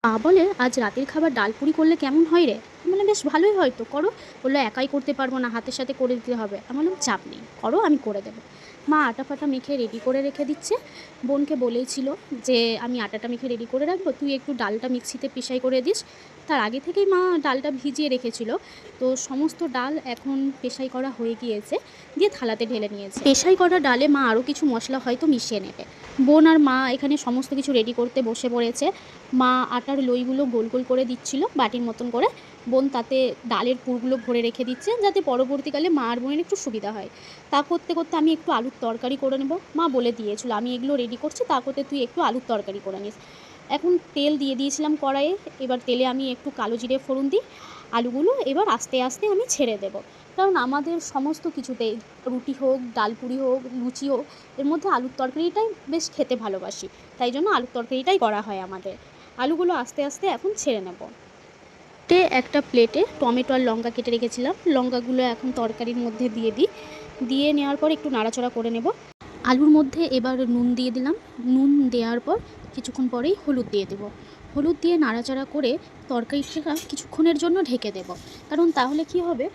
মা বলে, আজ রাতের খাবার ডাল পুরি করলে কেমন হয় রে? আমি বললাম, বেশ ভালোই হয় তো, করো। বললো, একাই করতে পারবো না, হাতের সাথে করে দিতে হবে। আমি বললাম, চাপ নেই, করো, আমি করে দেবো। মা আটা ফাটা মেখে রেডি করে রেখে দিচ্ছে। বোনকে বলেছিল যে আমি আটাটা মেখে রেডি করে রাখবো, তুই একটু ডালটা মিক্সিতে পিষাই করে দিস। তার আগে থেকেই মা ডালটা ভিজিয়ে রেখেছিল। তো সমস্ত ডাল এখন পেশাই করা হয়ে গিয়েছে, দিয়ে থালাতে ঢেলে নিয়েছে। পেশাই করা ডালে মা আরও কিছু মশলা হয়তো মিশিয়ে নেবে। বোন আর মা এখানে সমস্ত কিছু রেডি করতে বসে পড়েছে। মা আটার লইগুলো গোল গোল করে দিচ্ছিল বাটির মতন করে। বোন তাতে ডালের পুরগুলো ভরে রেখে দিচ্ছে, যাতে পরবর্তীকালে মা আর বোনের একটু সুবিধা হয়। তা করতে করতে আমি একটু আলুর তরকারি করে নেব। মা বলে দিয়েছিল, আমি এগুলো রেডি করছি, তা করতে তুই একটু আলুর তরকারি করে নিস। এখন তেল দিয়ে দিয়েছিলাম কড়াইয়ে। এবার তেলে আমি একটু কালো জিরে ফোড়ন দিই। আলুগুলো এবার আস্তে আস্তে আমি ছেড়ে দেব, কারণ আমাদের সমস্ত কিছুতেই, রুটি হোক, ডালপুরি হোক, লুচি হোক, এর মধ্যে আলুর তরকারিটাই বেশ খেতে ভালোবাসি। তাই জন্য আলুর তরকারিটাই করা হয় আমাদের। আলুগুলো আস্তে আস্তে এখন ছেড়ে নেব। একটা প্লেটে টমেটো আর লঙ্কা কেটে রেখেছিলাম, লঙ্কাগুলো এখন তরকারির মধ্যে দিয়ে দিই। দিয়ে নেওয়ার পর একটু নাড়াচাড়া করে নেব। আলুর মধ্যে এবার নুন দিয়ে দিলাম। নুন দেওয়ার পর কিছুক্ষণ পরেই হলুদ দিয়ে দেব। হলুদ দিয়ে নাড়াচাড়া করে তরকারিটা কিছুক্ষণের জন্য ঢেকে দেব, কারণ তাহলে কি হবে,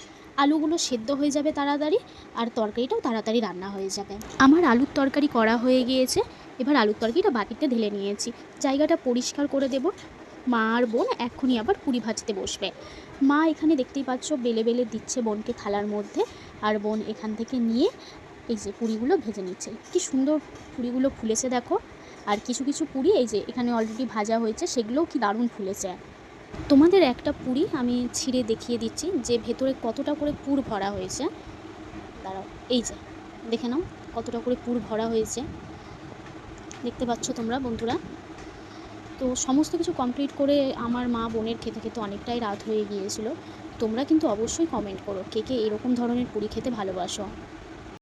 আলুগুলো সেদ্ধ হয়ে যাবে তাড়াতাড়ি, আর তরকারিটাও তাড়াতাড়ি রান্না হয়ে যাবে। আমার আলুর তরকারি করা হয়ে গিয়েছে। এবার আলুর তরকারিটা বাটিতে ঢেলে নিয়েছি। জায়গাটা পরিষ্কার করে দেব। মা আর বোন এক্ষুনি আবার পুরি ভাজতে বসবে। মা এখানে দেখতেই পাচ্ছ বেলে বেলে দিচ্ছে বোনকে থালার মধ্যে, আর বোন এখান থেকে নিয়ে এই যে পুরিগুলো ভেজে নিচ্ছে। কি সুন্দর পুরিগুলো ফুলেছে দেখো। আর কিছু কিছু পুরি এই যে এখানে অলরেডি ভাজা হয়েছে, সেগুলোও কি দারুণ ফুলেছে। তোমাদের একটা পুরি আমি ছিঁড়ে দেখিয়ে দিচ্ছি যে ভেতরে কতটা করে পুর ভরা হয়েছে। দাঁড়াও, এই যে দেখে নাও কতটা করে পুর ভরা হয়েছে, দেখতে পাচ্ছ তোমরা বন্ধুরা। তো সমস্ত কিছু কমপ্লিট করে আমার মা বোনের খেতে খেতে অনেকটাই রাত হয়ে গিয়েছিল। তোমরা কিন্তু অবশ্যই কমেন্ট করো কে কে এরকম ধরনের পুরি খেতে ভালোবাসো।